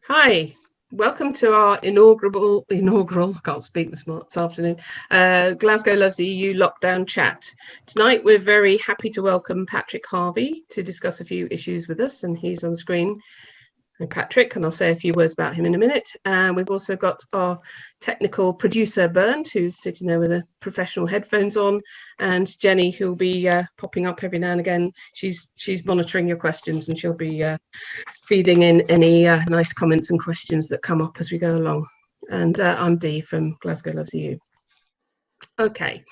Hi, welcome to our inaugural, I can't speak this afternoon, Glasgow Loves EU lockdown chat. Tonight we're very happy to welcome Patrick Harvie to discuss a few issues with us, and he's on screen. And Patrick, and I'll say a few words about him in a minute. We've also got our technical producer, Bernd, who's sitting there with the professional headphones on, and Jenny, who'll be popping up every now and again. She's monitoring your questions, and she'll be feeding in any nice comments and questions that come up as we go along. And I'm Dee from Glasgow Loves EU. Okay.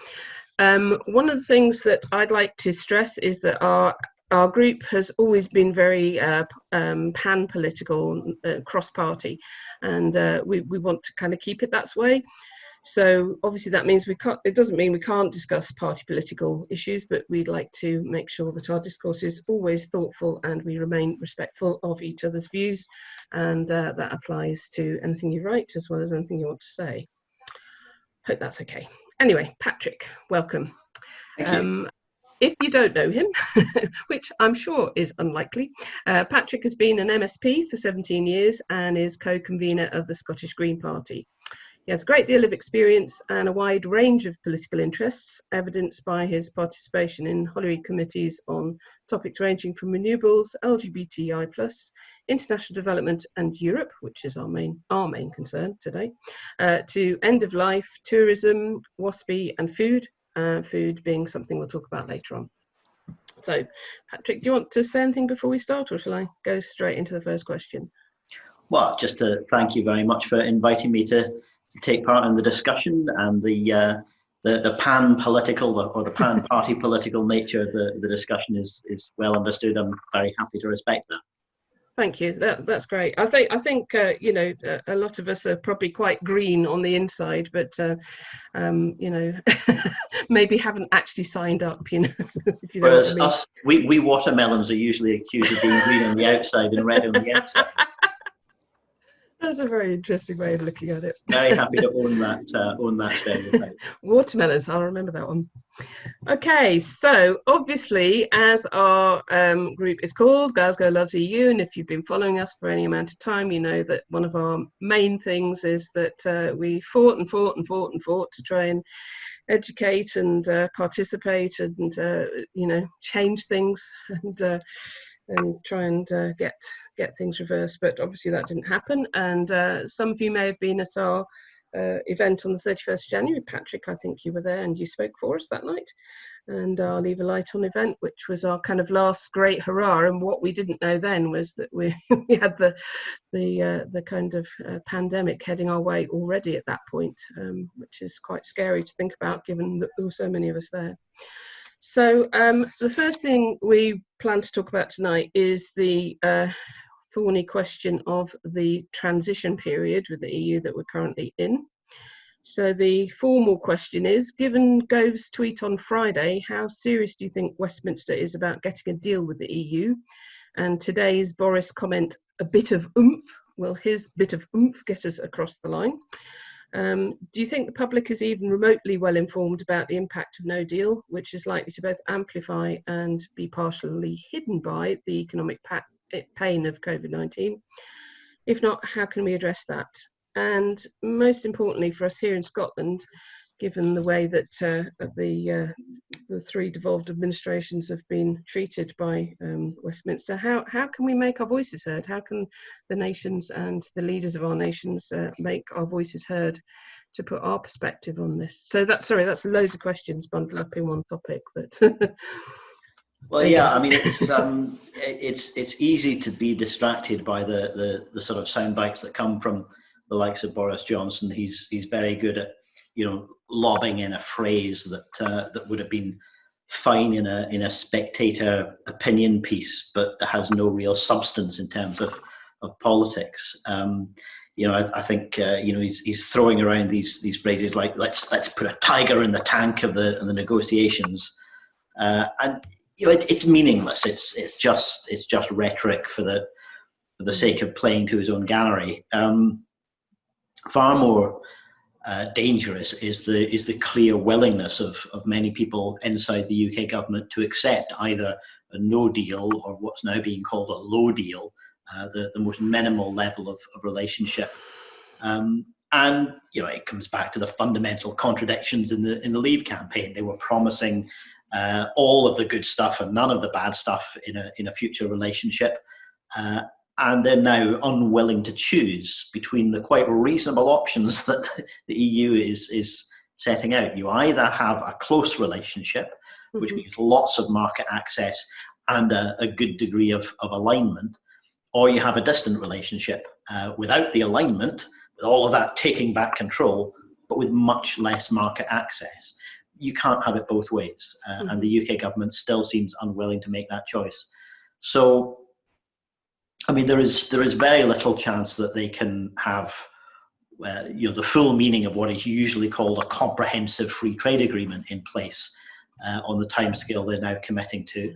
One of the things that I'd like to stress is that our group has always been very pan-political, cross-party, and we want to kind of keep it that way. So obviously that means it doesn't mean we can't discuss party political issues, but we'd like to make sure that our discourse is always thoughtful and we remain respectful of each other's views, and that applies to anything you write as well as anything you want to say. Hope that's okay. Anyway, Patrick, welcome. Thank you. If you don't know him, which I'm sure is unlikely, Patrick has been an MSP for 17 years and is co-convener of the Scottish Green Party. He has a great deal of experience and a wide range of political interests, evidenced by his participation in Holyrood committees on topics ranging from renewables, LGBTI+, international development and Europe, which is our main concern today, to end of life, tourism, WASPI and food. Food being something we'll talk about later on. So, Patrick, do you want to say anything before we start, or shall I go straight into the first question? Well, just to thank you very much for inviting me to take part in the discussion, and the pan-political or the pan-party political nature of the discussion is well understood. I'm very happy to respect that. Thank you. That's great. I think you know, a lot of us are probably quite green on the inside, but you know, maybe haven't actually signed up. You know, if you know whereas what I mean. us, we watermelons are usually accused of being green on the outside and red on the inside. That's a very interesting way of looking at it. Very happy to own that stereotype. Watermelons, I'll remember that one. Okay, so obviously, as our group is called Glasgow Loves EU, and if you've been following us for any amount of time, you know that one of our main things is that we fought to try and educate and participate and you know, change things and try and get things reversed, but obviously that didn't happen. And some of you may have been at our event on the 31st of January. Patrick, I think you were there and you spoke for us that night. And our Leave a Light On event, which was our kind of last great hurrah. And what we didn't know then was that we had the kind of pandemic heading our way already at that point, which is quite scary to think about, given that there were so many of us there. So the first thing we plan to talk about tonight is the thorny question of the transition period with the EU that we're currently in. So the formal question is, given Gove's tweet on Friday, how serious do you think Westminster is about getting a deal with the EU? And today's Boris comment, a bit of oomph, will his bit of oomph get us across the line? Do you think the public is even remotely well informed about the impact of no deal, which is likely to both amplify and be partially hidden by the economic pain of COVID-19? If not, how can we address that? And most importantly for us here in Scotland, given the way that the three devolved administrations have been treated by Westminster, how can we make our voices heard? How can the nations and the leaders of our nations make our voices heard to put our perspective on this? So that's loads of questions bundled up in one topic, but well, yeah, I mean, it's easy to be distracted by the sort of sound bites that come from the likes of Boris Johnson. He's very good at, you know, lobbing in a phrase that would have been fine in a spectator opinion piece, but has no real substance in terms of politics. You know, I think you know, he's throwing around these phrases like let's put a tiger in the tank of the negotiations, and you know, it's meaningless. It's just rhetoric for the sake of playing to his own gallery. Far more dangerous is the clear willingness of many people inside the UK government to accept either a no deal or what's now being called a low deal the most minimal level of relationship. And it comes back to the fundamental contradictions in the Leave campaign. They were promising all of the good stuff and none of the bad stuff in a future relationship, and they're now unwilling to choose between the quite reasonable options that the EU is setting out. You either have a close relationship, which means lots of market access and a good degree of alignment, or you have a distant relationship without the alignment, with all of that taking back control, but with much less market access. You can't have it both ways. And the UK government still seems unwilling to make that choice. So, I mean, there is very little chance that they can have the full meaning of what is usually called a comprehensive free trade agreement in place on the timescale they're now committing to.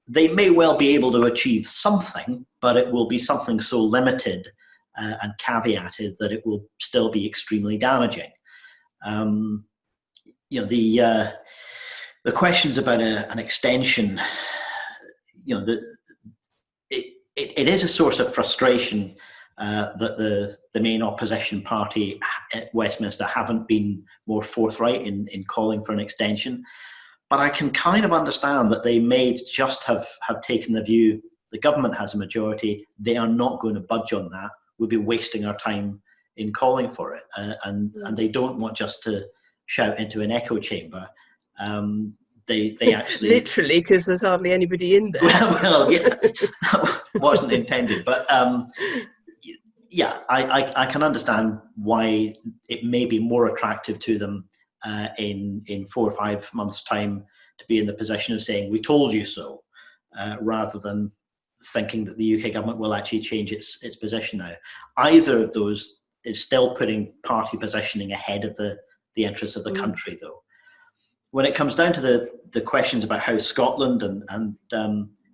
They may well be able to achieve something, but it will be something so limited and caveated that it will still be extremely damaging. The questions about an extension, it is a source of frustration that the main opposition party at Westminster haven't been more forthright in calling for an extension. But I can kind of understand that they may just have taken the view the government has a majority, they are not going to budge on that. We'll be wasting our time in calling for it. And they don't want just to shout into an echo chamber. They actually... Literally, because there's hardly anybody in there. well, yeah, that wasn't intended. But yeah, I can understand why it may be more attractive to them in 4 or 5 months' time to be in the position of saying, we told you so, rather than thinking that the UK government will actually change its position now. Either of those is still putting party positioning ahead of the interests of the country, though. When it comes down to the questions about how Scotland and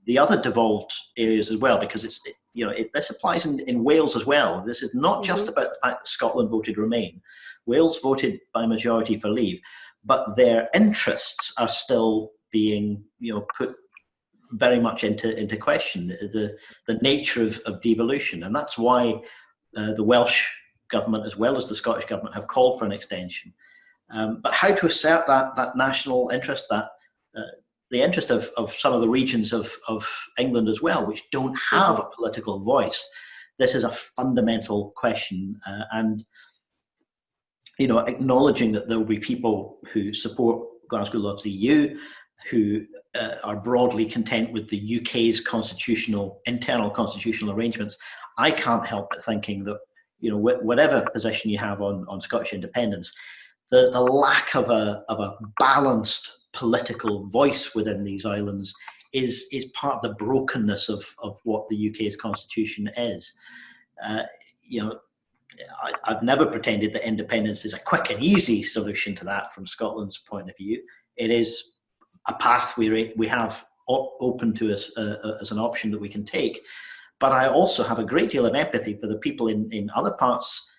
the other devolved areas as well, because this applies in Wales as well. This is not just about the fact that Scotland voted Remain. Wales voted by majority for Leave, but their interests are still being put very much into question, the nature of devolution. And that's why the Welsh government as well as the Scottish government have called for an extension. But how to assert that national interest, that the interest of some of the regions of England as well, which don't have a political voice, this is a fundamental question. And acknowledging that there will be people who support Glasgow Loves EU, who are broadly content with the UK's internal constitutional arrangements, I can't help but thinking that, whatever position you have on Scottish independence, the lack of a balanced political voice within these islands is part of the brokenness of what the UK's constitution is. I've never pretended that independence is a quick and easy solution to that from Scotland's point of view. It is a path we have open to us as an option that we can take. But I also have a great deal of empathy for the people in other parts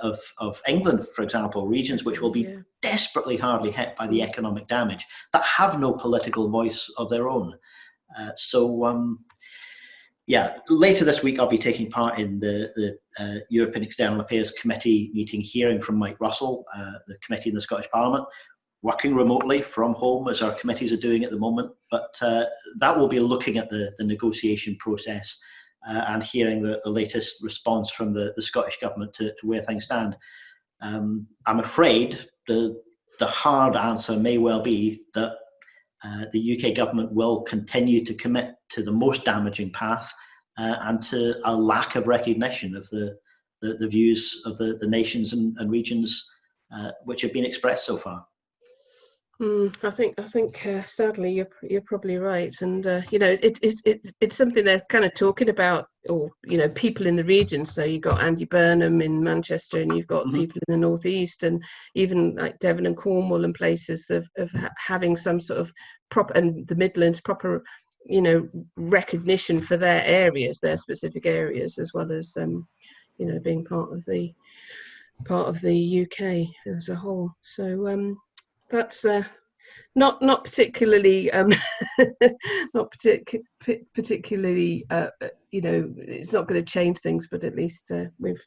of England, for example, regions which will be desperately hardly hit by the economic damage, that have no political voice of their own. Later this week I'll be taking part in the European External Affairs Committee meeting, hearing from Mike Russell, the committee in the Scottish Parliament, working remotely from home as our committees are doing at the moment. But that will be looking at the negotiation process and hearing the latest response from the Scottish Government to where things stand. I'm afraid the hard answer may well be that the UK Government will continue to commit to the most damaging path and to a lack of recognition of the views of the nations and regions which have been expressed so far. I think sadly you're probably right, and it's something they're kind of talking about, or people in the region. So you've got Andy Burnham in Manchester, and you've got people in the northeast, and even like Devon and Cornwall and places of having some sort of proper, and the Midlands, proper recognition for their areas, their specific areas, as well as being part of the UK as a whole. So that's Not particularly, not particularly. It's not going to change things, but at least we've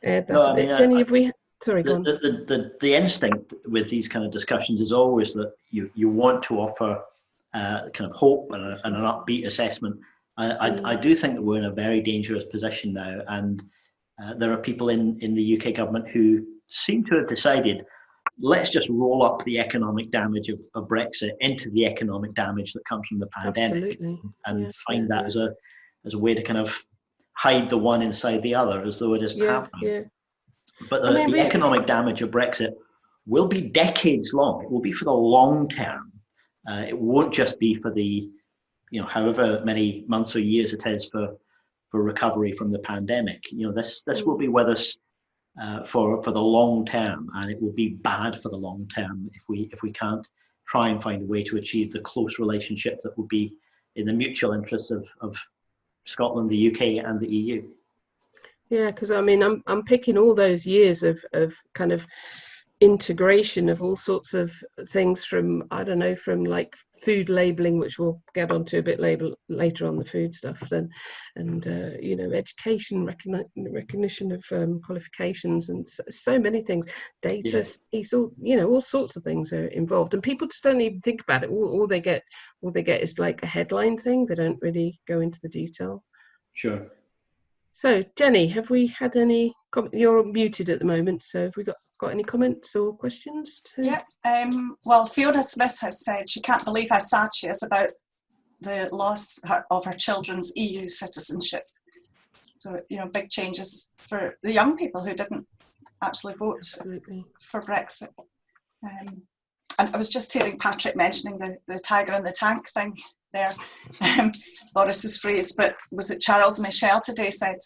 aired that No, a I mean, bit. Jenny, have we? Sorry, go the, on. the instinct with these kind of discussions is always that you want to offer kind of hope and an upbeat assessment. I do think that we're in a very dangerous position now, and there are people in the UK government who seem to have decided, let's just roll up the economic damage of Brexit into the economic damage that comes from the pandemic. Absolutely. And find that as a way to kind of hide the one inside the other, as though it isn't happening. Yeah. But the economic damage of Brexit will be decades long. It will be for the long term. It won't just be for the, however many months or years it is for recovery from the pandemic. This will be with us for the long term, and it will be bad for the long term if we can't try and find a way to achieve the close relationship that will be in the mutual interests of Scotland, the UK, and the EU. Yeah, because I mean, I'm picking all those years of kind of integration of all sorts of things from, I don't know, from like food labeling, which we'll get onto a bit later on, the food stuff, and education, recognition of qualifications, and so many things, data, space, all sorts of things are involved, and people just don't even think about it. All they get is like a headline thing. They don't really go into the detail. Sure. So, Jenny, have we had any? You're muted at the moment, so have we got any comments or questions? Yeah. Well, Fiona Smith has said she can't believe how sad she is about the loss of her children's EU citizenship. So, big changes for the young people who didn't actually vote for Brexit. And I was just hearing Patrick mentioning the tiger in the tank thing there. Boris's phrase, but was it Charles Michel today said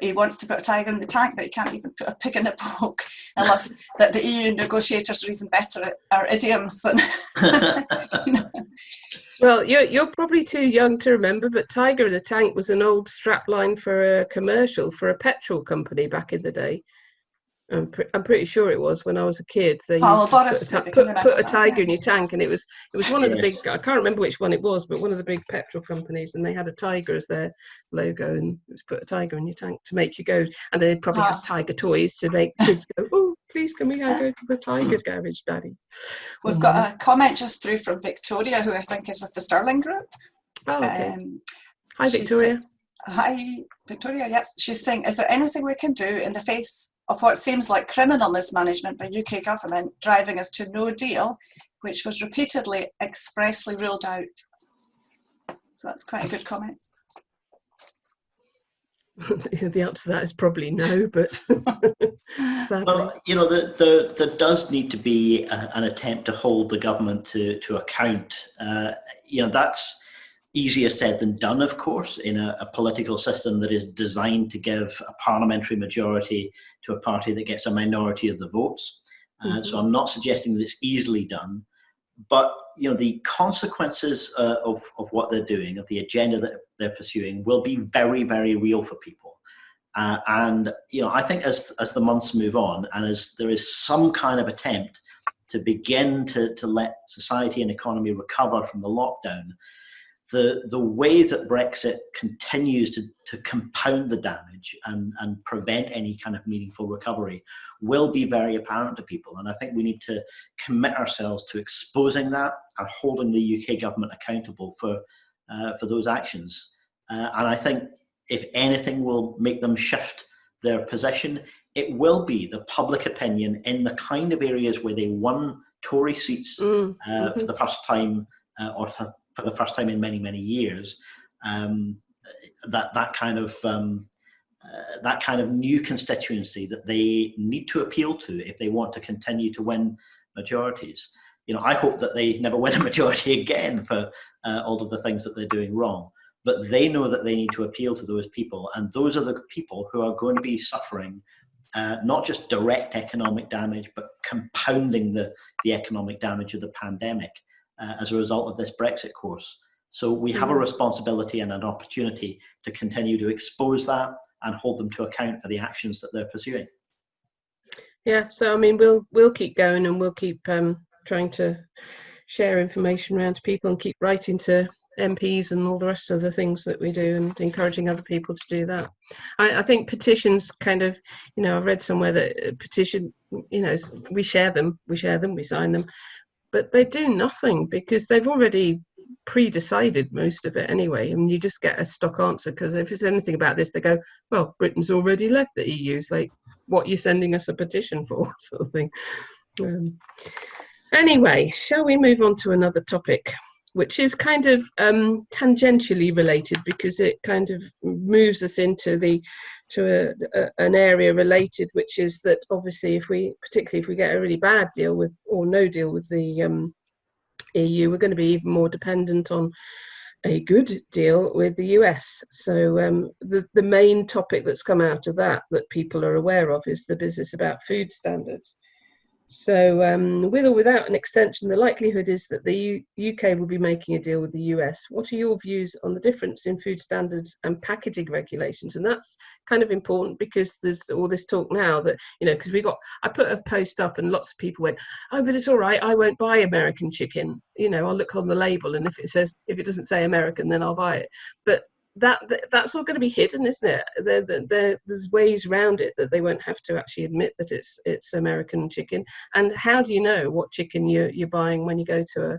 he wants to put a tiger in the tank, but he can't even put a pig in a poke. I love that the EU negotiators are even better at our idioms than. Well, you're probably too young to remember, but tiger in the tank was an old strapline for a commercial for a petrol company back in the day. I'm pretty sure it was when I was a kid. They used to put a tiger in your tank, and it was one of the big. I can't remember which one it was, but one of the big petrol companies, and they had a tiger as their logo, and it was put a tiger in your tank to make you go. And they probably had tiger toys to make kids go, "Oh, please, can we go to the tiger garage, Daddy?" We've got a comment just through from Victoria, who I think is with the Sterling Group. Oh, okay. Hi, Victoria. Hi, Victoria. Yep. She's saying, is there anything we can do in the face of what seems like criminal mismanagement by UK government driving us to no deal, which was repeatedly expressly ruled out? So that's quite a good comment. The answer to that is probably no, but sadly. Well, there does need to be an attempt to hold the government to account. That's easier said than done, of course, in a political system that is designed to give a parliamentary majority to a party that gets a minority of the votes. So I'm not suggesting that it's easily done, but the consequences of what they're doing, of the agenda that they're pursuing, will be very, very real for people. And I think as the months move on, and as there is some kind of attempt to begin to let society and economy recover from the lockdown, the way that Brexit continues to compound the damage and prevent any kind of meaningful recovery will be very apparent to people. And I think we need to commit ourselves to exposing that and holding the UK government accountable for those actions. And I think if anything will make them shift their position, it will be the public opinion in the kind of areas where they won Tory seats for the first time, or for the first time in many, many years, that kind of new constituency that they need to appeal to if they want to continue to win majorities. I hope that they never win a majority again for all of the things that they're doing wrong. But they know that they need to appeal to those people, and those are the people who are going to be suffering not just direct economic damage, but compounding the economic damage of the pandemic as a result of this Brexit course. So we have a responsibility and an opportunity to continue to expose that and hold them to account for the actions that they're pursuing. Yeah, so I mean, we'll keep going, and we'll keep trying to share information around to people and keep writing to MPs and all the rest of the things that we do, and encouraging other people to do that. I think petitions kind of, I've read somewhere that petition, we share them, we sign them, but they do nothing because they've already pre-decided most of it anyway, and you just get a stock answer, because if it's anything about this, they go, well, Britain's already left the EU, so like, what are you sending us a petition for, sort of thing. Anyway, shall we move on to another topic, which is kind of tangentially related, because it kind of moves us into an area related, which is that obviously particularly if we get a really bad deal with, or no deal with the EU, we're going to be even more dependent on a good deal with the US. So the main topic that's come out of that people are aware of is the business about food standards. So with or without an extension, the likelihood is that the UK will be making a deal with the US. What are your views on the difference in food standards and packaging regulations? And that's kind of important, because there's all this talk now that, because I put a post up and lots of people went, oh, but it's all right, I won't buy American chicken. I'll look on the label, and if it doesn't say American, then I'll buy it. But that's all going to be hidden, isn't it? There's ways around it that they won't have to actually admit that it's American chicken. And how do you know what chicken you're buying when you go to a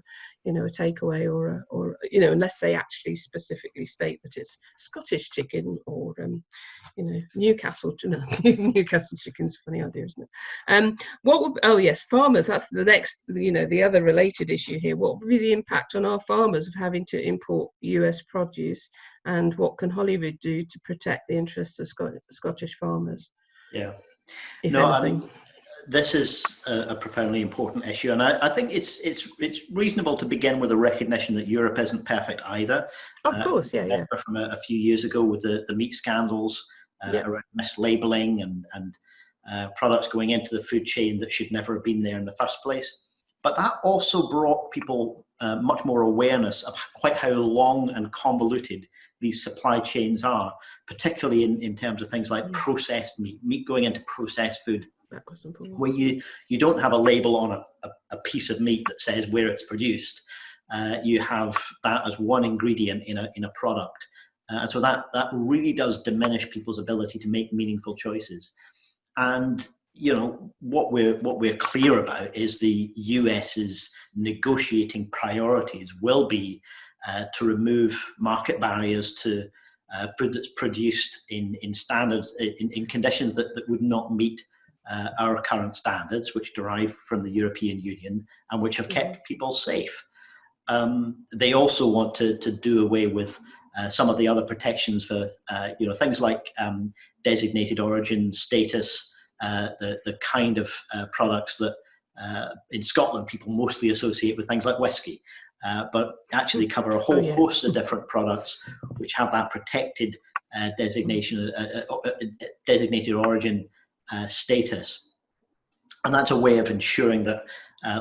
takeaway or unless they actually specifically state that it's Scottish chicken or Newcastle chicken's a funny idea, isn't it? Farmers, that's the next, the other related issue here. What would be the impact on our farmers of having to import US produce, and what can Hollywood do to protect the interests of Scottish farmers? Yeah. If anything. This is a profoundly important issue, and I think it's reasonable to begin with a recognition that Europe isn't perfect either. Of course, yeah. From a few years ago with the meat scandals around mislabeling and products going into the food chain that should never have been there in the first place. But that also brought people much more awareness of quite how long and convoluted these supply chains are, particularly in terms of things like processed meat going into processed food, where you don't have a label on a piece of meat that says where it's produced. You have that as one ingredient in a product. And so that really does diminish people's ability to make meaningful choices. And what we're clear about is the US's negotiating priorities will be to remove market barriers to food that's produced in standards, in conditions that would not meet our current standards, which derive from the European Union and which have kept people safe. They also want to do away with some of the other protections for things like designated origin status, the kind of products that in Scotland people mostly associate with things like whiskey, but actually cover a whole host of different products which have that protected designation, designated origin status. And that's a way of ensuring that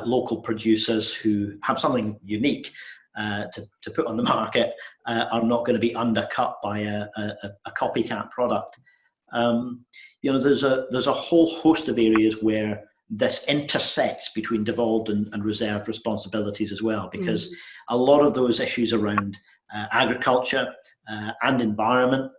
local producers who have something unique to put on the market are not going to be undercut by a copycat product. There's a whole host of areas where this intersects between devolved and reserved responsibilities as well, because a lot of those issues around agriculture and environment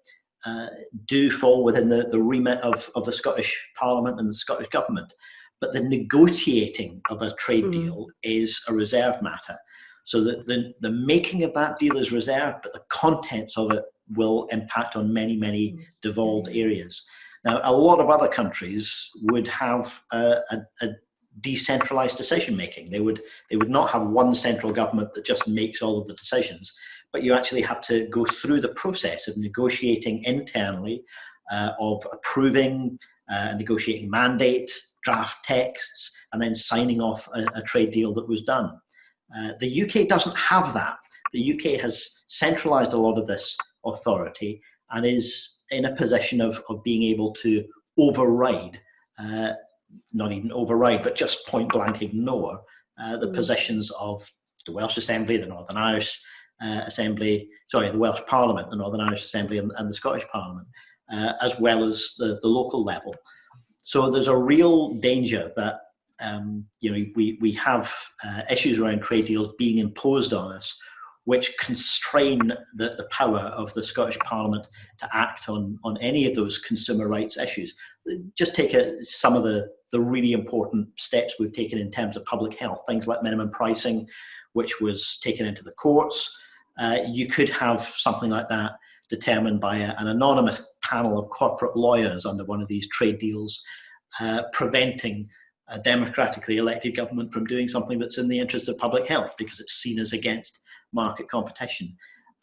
do fall within the remit of the Scottish Parliament and the Scottish Government. But the negotiating of a trade deal is a reserved matter. So the making of that deal is reserved, but the contents of it will impact on many, many devolved areas. Now, a lot of other countries would have a decentralized decision making. They would not have one central government that just makes all of the decisions, but you actually have to go through the process of negotiating internally, of approving, negotiating mandates, draft texts, and then signing off a trade deal that was done. The UK doesn't have that. The UK has centralized a lot of this authority and is in a position of being able to override, not even override, but just point blank ignore the positions of the Welsh Assembly, the Northern Irish Assembly, the Welsh Parliament, the Northern Irish Assembly and the Scottish Parliament, as well as the local level. So there's a real danger that we have issues around trade deals being imposed on us, which constrain the power of the Scottish Parliament to act on any of those consumer rights issues. Just take some of the really important steps we've taken in terms of public health, things like minimum pricing, which was taken into the courts. You could have something like that determined by an anonymous panel of corporate lawyers under one of these trade deals, preventing a democratically elected government from doing something that's in the interest of public health because it's seen as against market competition.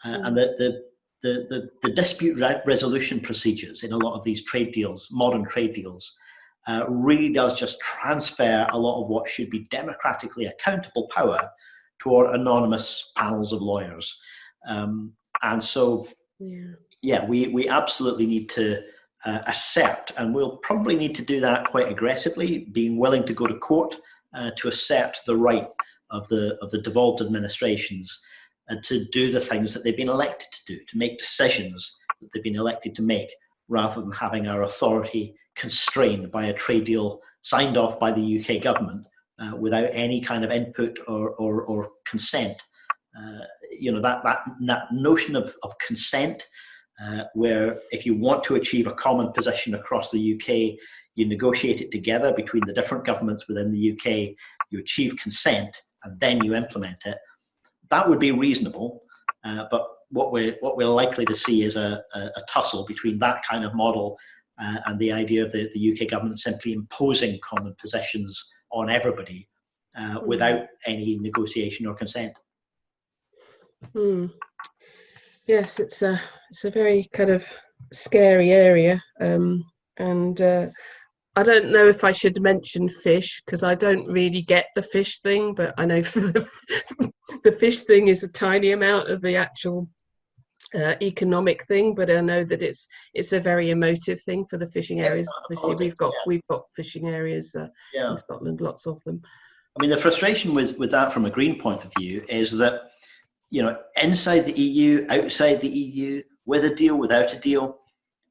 And the dispute resolution procedures in a lot of these trade deals, modern trade deals, really does just transfer a lot of what should be democratically accountable power toward anonymous panels of lawyers. And so, we absolutely need to assert, and we'll probably need to do that quite aggressively, being willing to go to court to assert the right of the devolved administrations to do the things that they've been elected to do, to make decisions that they've been elected to make, rather than having our authority constrained by a trade deal signed off by the UK government without any kind of input or consent. That notion of consent, where if you want to achieve a common position across the UK, you negotiate it together between the different governments within the UK, you achieve consent, and then you implement it. That would be reasonable, but what we're likely to see is a tussle between that kind of model and the idea of the UK government simply imposing common positions on everybody without any negotiation or consent. Yes, it's a very kind of scary area, and I don't know if I should mention fish, because I don't really get the fish thing, but I know the fish thing is a tiny amount of the actual economic thing, but I know that it's a very emotive thing for the fishing areas. Obviously, we've got fishing areas in Scotland, lots of them. I mean, the frustration with that from a green point of view is that, inside the EU, outside the EU, with a deal, without a deal,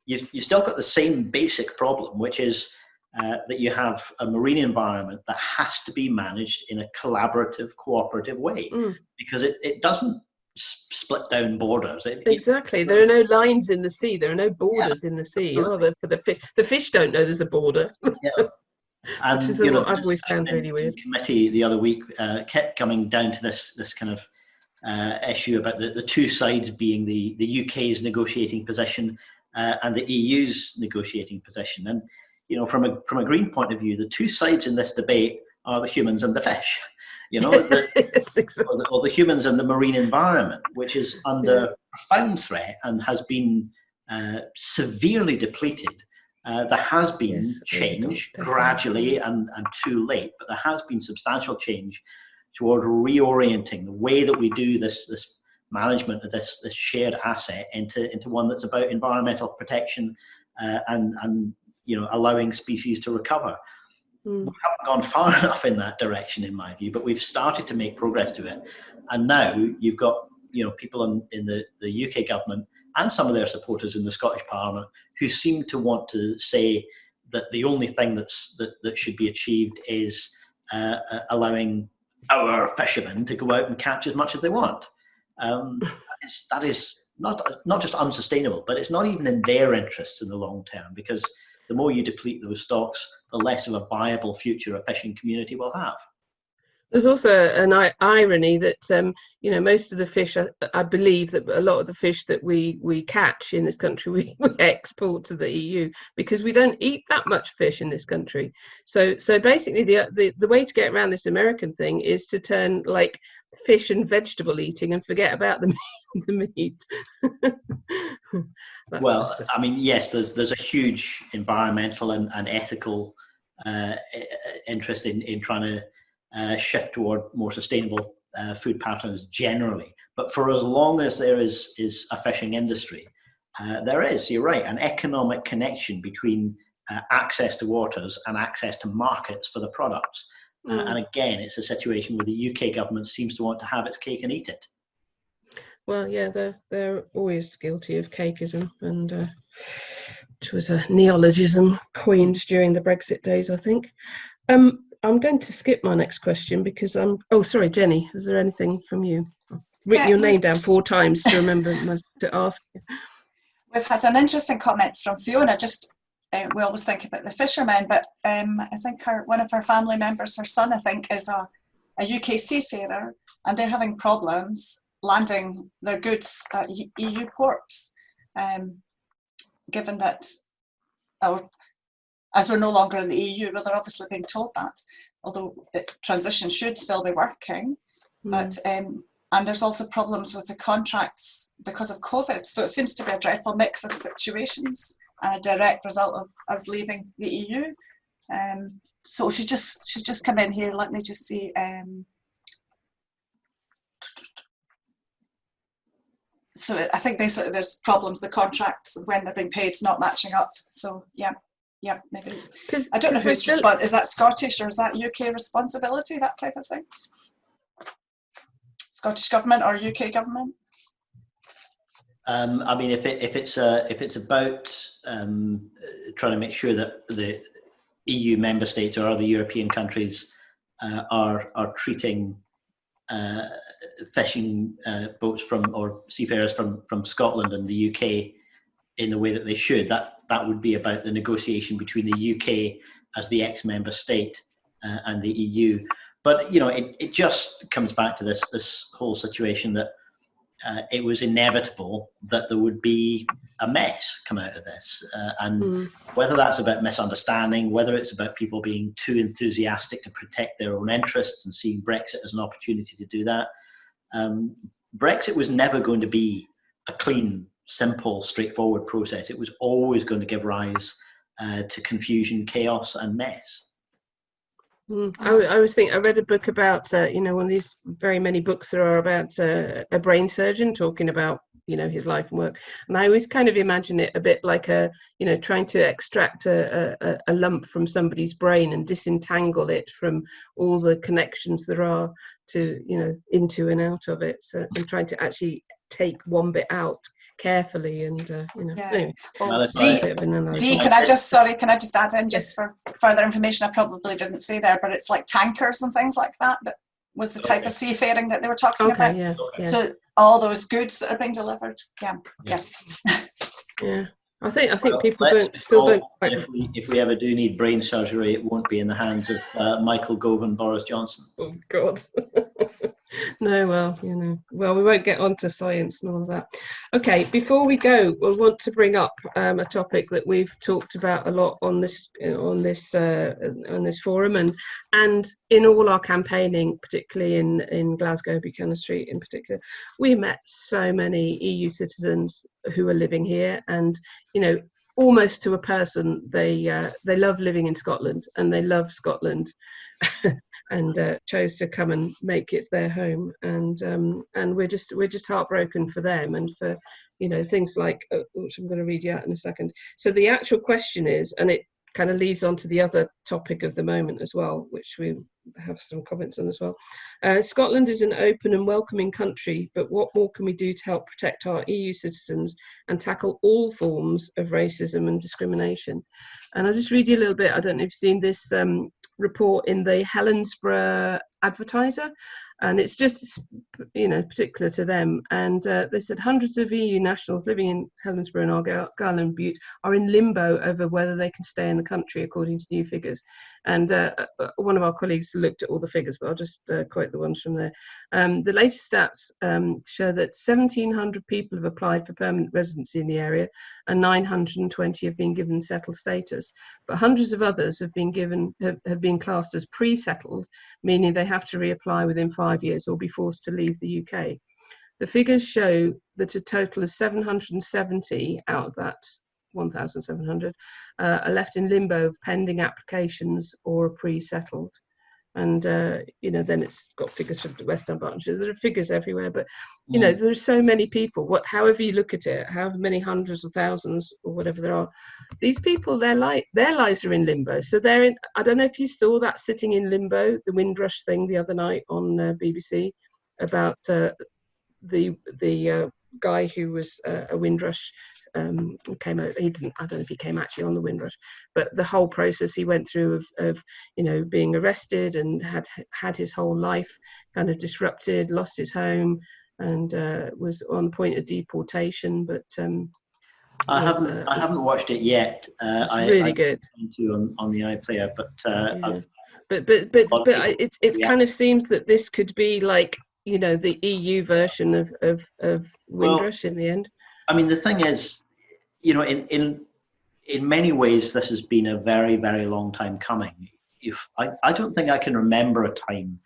you've still got the same basic problem, which is that you have a marine environment that has to be managed in a collaborative, cooperative way, because it doesn't split down borders. Exactly. There are no lines in the sea. There are no borders in the sea. For the fish, the fish don't know there's a border. And which is what I've always found really weird. Committee the other week kept coming down to this kind of issue about the two sides being the UK's negotiating position and the EU's negotiating position. And from a green point of view, the two sides in this debate are the humans and the fish. Yes, exactly. or the humans and the marine environment, which is under profound threat and has been severely depleted. There has been change gradually and too late, but there has been substantial change toward reorienting the way that we do this management of this shared asset into one that's about environmental protection and allowing species to recover. We haven't gone far enough in that direction, in my view, but we've started to make progress to it. And now you've got people in the UK government and some of their supporters in the Scottish Parliament who seem to want to say that the only thing that should be achieved is allowing our fishermen to go out and catch as much as they want. That is not just unsustainable, but it's not even in their interests in the long term, because the more you deplete those stocks, the less of a viable future a fishing community will have. There's also an irony that most of the fish, I believe that a lot of the fish that we catch in this country we export to the EU, because we don't eat that much fish in this country. So basically the way to get around this American thing is to turn like fish and vegetable eating and forget about the meat. I mean, yes, there's a huge environmental and ethical interest in trying to shift toward more sustainable food patterns generally. But for as long as there is a fishing industry, there is, you're right, an economic connection between access to waters and access to markets for the products. And again, it's a situation where the UK government seems to want to have its cake and eat it. Well, yeah, they're always guilty of cakeism, and which was a neologism coined during the Brexit days, I think. I'm going to skip my next question because oh, sorry, Jenny, is there anything from you? I've written Yeah, your name down 4 times to remember to ask. we've had an interesting comment from Fiona. Just we always think about the fishermen, but I think one of her family members, her son, I think, is a UK seafarer, and they're having problems landing their goods at EU ports, given that, as we're no longer in the EU, well, they're obviously being told that, although the transition should still be working. But and there's also problems with the contracts because of COVID. So it seems to be a dreadful mix of situations and a direct result of us leaving the EU. So she's just come in here. Let me just see. So I think basically there's problems. The contracts when they're being paid is not matching up. So yeah, maybe. I don't know who's responsible. Is that Scottish or is that UK responsibility? That type of thing. Scottish government or UK government? I mean, if it's about trying to make sure that the EU member states or other European countries are treating fishing boats or seafarers from Scotland and the UK in the way that they should, that would be about the negotiation between the UK as the ex-member state and the EU. But it just comes back to this whole situation that it was inevitable that there would be a mess come out of this, and whether that's about misunderstanding, whether it's about people being too enthusiastic to protect their own interests and seeing Brexit as an opportunity to do that. Brexit was never going to be a clean, simple, straightforward process. It was always going to give rise to confusion, chaos, and mess. I was thinking, I read a book about, one of these very many books there are about a brain surgeon talking about, his life and work. And I always kind of imagine it a bit like trying to extract a lump from somebody's brain and disentangle it from all the connections there are to, into and out of it. So, and trying to actually take one bit out carefully and anyway. Dee, can I just add in just for further information? I probably didn't say there, but it's like tankers and things like that was the type of seafaring that they were talking about. Yeah. So all those goods that are being delivered. Yeah. I think people don't. If we ever do need brain surgery, it won't be in the hands of Michael Gove and Boris Johnson. Oh God. No, well, we won't get on to science and all of that. Okay, before we go, we want to bring up a topic that we've talked about a lot on this forum and in all our campaigning, particularly in Glasgow, Buchanan Street in particular. We met so many EU citizens who are living here, and almost to a person, they love living in Scotland and they love Scotland. And chose to come and make it their home, and we're just heartbroken for them and for things like which I'm going to read you out in a second. So the actual question is, and it kind of leads on to the other topic of the moment as well, which we have some comments on as well. Scotland is an open and welcoming country, but what more can we do to help protect our EU citizens and tackle all forms of racism and discrimination? And I'll just read you a little bit. I don't know if you've seen this report in the Helensburgh Advertiser, and it's just particular to them, and they said hundreds of EU nationals living in Helensburgh and Argyll and Bute are in limbo over whether they can stay in the country according to new figures. And one of our colleagues looked at all the figures, but I'll just quote the ones from there. The latest stats show that 1,700 people have applied for permanent residency in the area and 920 have been given settled status, but hundreds of others have been classed as pre-settled, meaning they have to reapply within 5 years or be forced to leave the UK. The figures show that a total of 770 out of that 1,700 are left in limbo of pending applications or are pre-settled. And then it's got figures from the Western Partnership. There are figures everywhere, but there's so many people. However you look at it, however many hundreds or thousands or whatever there are, these people, their lives are in limbo. So they're in. I don't know if you saw that sitting in limbo, the Windrush thing the other night on BBC about the guy who was a Windrush came over. He didn't. I don't know if he came actually on the Windrush, but the whole process he went through of being arrested and had his whole life kind of disrupted, lost his home, and was on the point of deportation. But I haven't watched it yet. It's really good. On the iPlayer, but yeah. but it kind of seems that this could be like the EU version of Windrush in the end. I mean, the thing is, in many ways, this has been a very, very long time coming. I don't think I can remember a time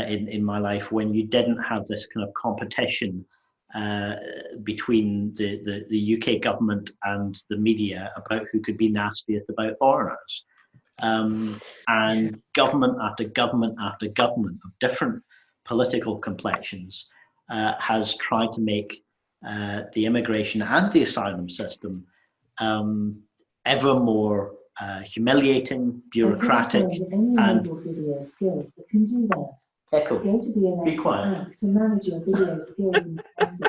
in my life when you didn't have this kind of competition between the UK government and the media about who could be nastiest about foreigners. And government after government after government of different political complexions has tried to make the immigration and the asylum system ever more humiliating, bureaucratic, and echo. Be quiet. To manage your video skills.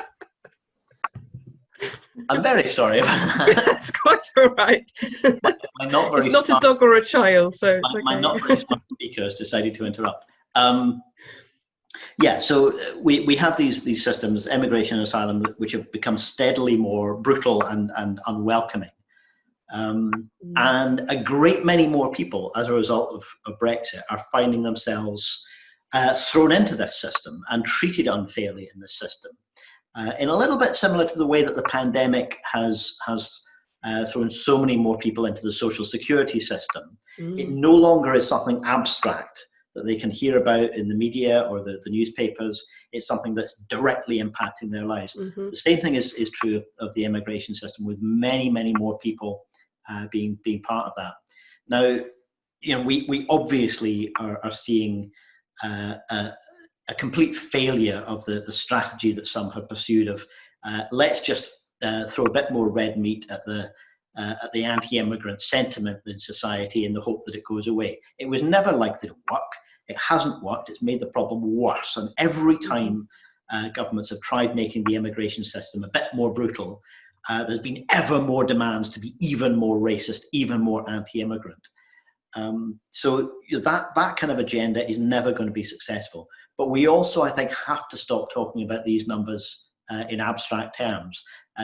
I'm very sorry about that. That's quite all right. It's not a dog or a child, so it's okay. My not very smart speaker has decided to interrupt. So we have these systems, immigration and asylum, which have become steadily more brutal and unwelcoming. And a great many more people, as a result of Brexit, are finding themselves thrown into this system and treated unfairly in this system. In a little bit similar to the way that the pandemic has thrown so many more people into the social security system. It no longer is something abstract that they can hear about in the media or the newspapers. It's something that's directly impacting their lives. The same thing is true of the immigration system, with many, many more people being part of that. Now, we obviously are seeing a complete failure of the strategy that some have pursued of let's just throw a bit more red meat at the anti-immigrant sentiment in society in the hope that it goes away. It was never likely to work. It hasn't worked. It's made the problem worse. And every time governments have tried making the immigration system a bit more brutal, there's been ever more demands to be even more racist, even more anti-immigrant. So that kind of agenda is never going to be successful. But we also, I think, have to stop talking about these numbers in abstract terms.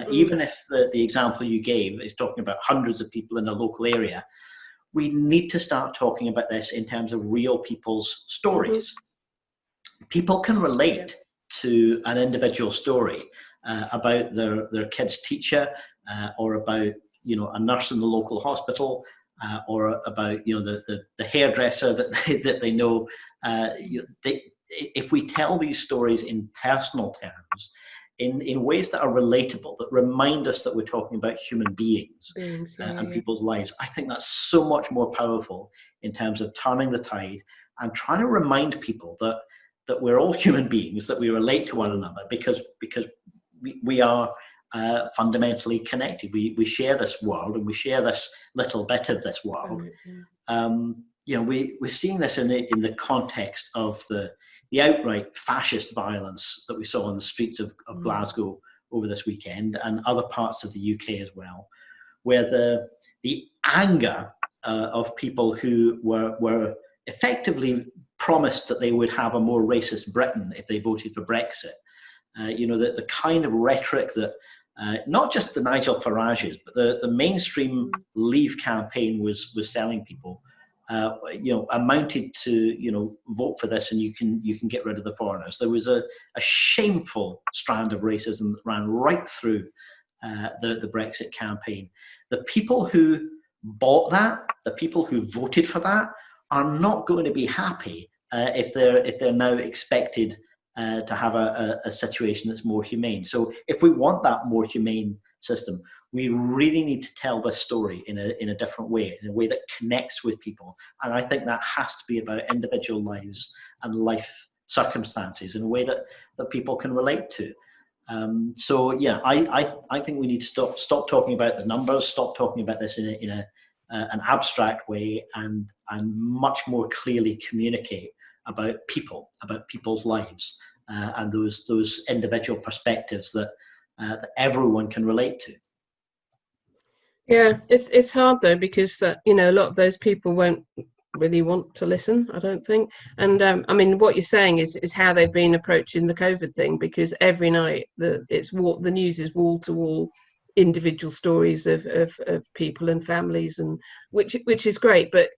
Even if the example you gave is talking about hundreds of people in a local area, we need to start talking about this in terms of real people's stories. People can relate to an individual story about their kid's teacher, or about a nurse in the local hospital, or about the hairdresser that they know. If we tell these stories in personal terms, in ways that are relatable, that remind us that we're talking about human beings and people's lives, I think that's so much more powerful in terms of turning the tide and trying to remind people that we're all human beings, that we relate to one another because we are fundamentally connected. We share this world, and we share this little bit of this world. We're seeing this in the context of the outright fascist violence that we saw on the streets of Glasgow over this weekend, and other parts of the UK as well, where the anger of people who were effectively promised that they would have a more racist Britain if they voted for Brexit. The kind of rhetoric that not just the Nigel Farages, but the mainstream Leave campaign was selling people, amounted to, vote for this and you can get rid of the foreigners. There was a shameful strand of racism that ran right through the Brexit campaign. The people who bought that, the people who voted for that, are not going to be happy if they're now expected to have a situation that's more humane. So if we want that more humane system, we really need to tell this story in a different way, in a way that connects with people. And I think that has to be about individual lives and life circumstances in a way that people can relate to. I think we need to stop talking about the numbers, stop talking about this in an abstract way, and much more clearly communicate about people, about people's lives, and those individual perspectives that everyone can relate to. Yeah, it's hard though, because you know, a lot of those people won't really want to listen, I don't think. And I mean, what you're saying is how they've been approaching the COVID thing, because every night the news is wall to wall individual stories of people and families, and which is great, but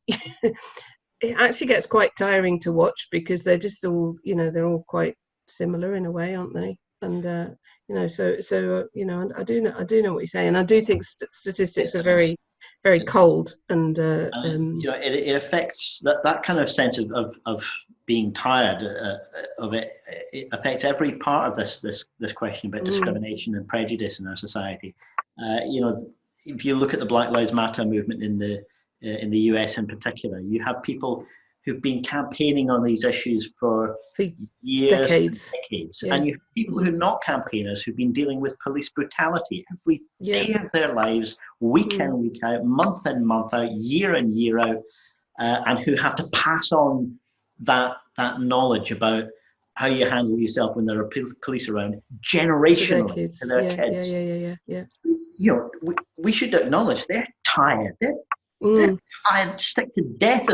it actually gets quite tiring to watch, because they're just all, you know, they're all quite similar in a way, aren't they? And you know, you know, I do know what you're saying, and I do think statistics are very cold, and you know, it affects that kind of sense of being tired of it. It affects every part of this question about discrimination and prejudice in our society. You know, if you look at the Black Lives Matter movement in the US in particular, you have people who've been campaigning on these issues for years decades. and decades. Yeah. And you have people who are not campaigners who've been dealing with police brutality every day of their lives, week in, week out, month in, month out, year in, year out, and who have to pass on that knowledge about how you handle yourself when there are police around generationally to their kids. Yeah. You know, we should acknowledge they're tired. They're tired, sick to death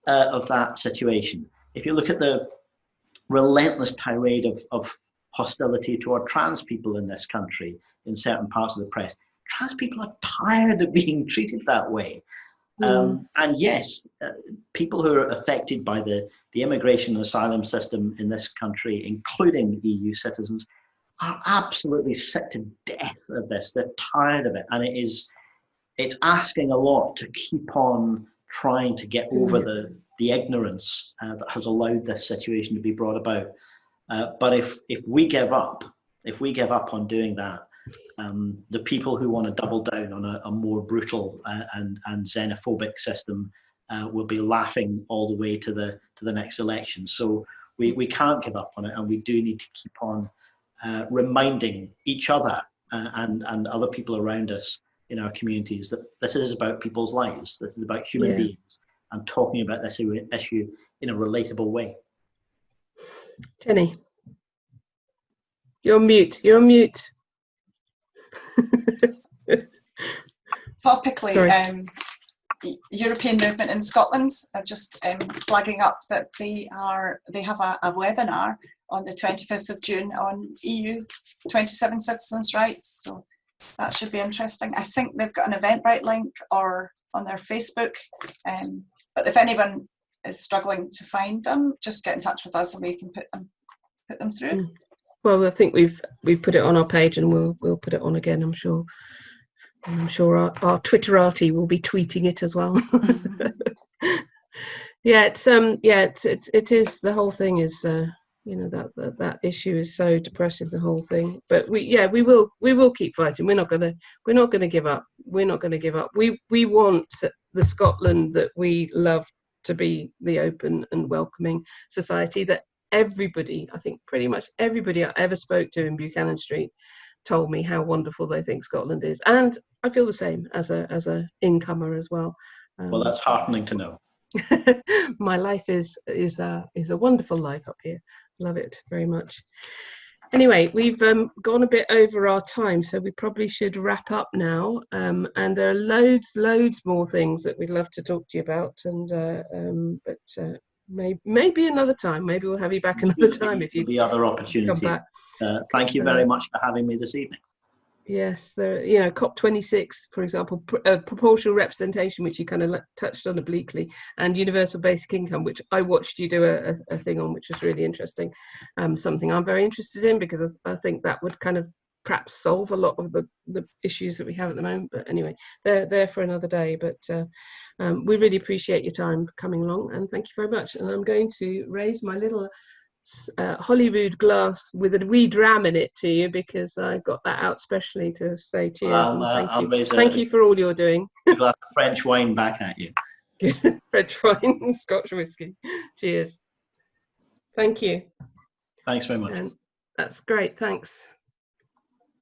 of that situation. If you look at the relentless tirade of hostility toward trans people in this country, in certain parts of the press, trans people are tired of being treated that way. And yes, people who are affected by the immigration and asylum system in this country, including EU citizens, are absolutely sick to death of this. They're tired of it, and it's asking a lot to keep on trying to get over the ignorance that has allowed this situation to be brought about. But if we give up on doing that, the people who want to double down on a more brutal and xenophobic system will be laughing all the way to the next election. So we can't give up on it, and we do need to keep on reminding each other and other people around us in our communities that this is about people's lives. This is about human beings, and talking about this issue in a relatable way. Jenny, you're on mute. Topically, European movement in Scotland are just flagging up that they have a webinar on the 25th of June on EU 27 citizens' rights. So that should be interesting. I think they've got an Eventbrite link or on their Facebook. But if anyone is struggling to find them, just get in touch with us and we can put them through. Well, I think we've put it on our page, and we'll put it on again, I'm sure. And I'm sure our Twitterati will be tweeting it as well. It is, the whole thing is you know, that issue is so depressing, the whole thing. But we will keep fighting. We're not gonna give up. We want the Scotland that we love to be the open and welcoming society that everybody, I think pretty much everybody I ever spoke to in Buchanan Street told me how wonderful they think Scotland is, and I feel the same as a incomer as well. Well, that's heartening to know. My life is a wonderful life up here. Love it very much. Anyway, we've gone a bit over our time, so we probably should wrap up now. And there are loads more things that we'd love to talk to you about, and but maybe another time. Maybe we'll have you back another time if you be other opportunities. Come back. Thank you very much for having me this evening. Yes, you know, COP26, for example, proportional representation, which you kind of touched on obliquely, and universal basic income, which I watched you do a thing on, which was really interesting. Something I'm very interested in, because I think that would kind of perhaps solve a lot of the issues that we have at the moment. But anyway, they're there for another day. But we really appreciate your time coming along, and thank you very much. And I'm going to raise my little Hollywood glass with a wee dram in it to you, because I got that out specially to say cheers and thank you. Thank you for all you're doing. A glass of French wine back at you. French wine and Scotch whiskey. Cheers. Thank you. Thanks very much. And that's great. Thanks.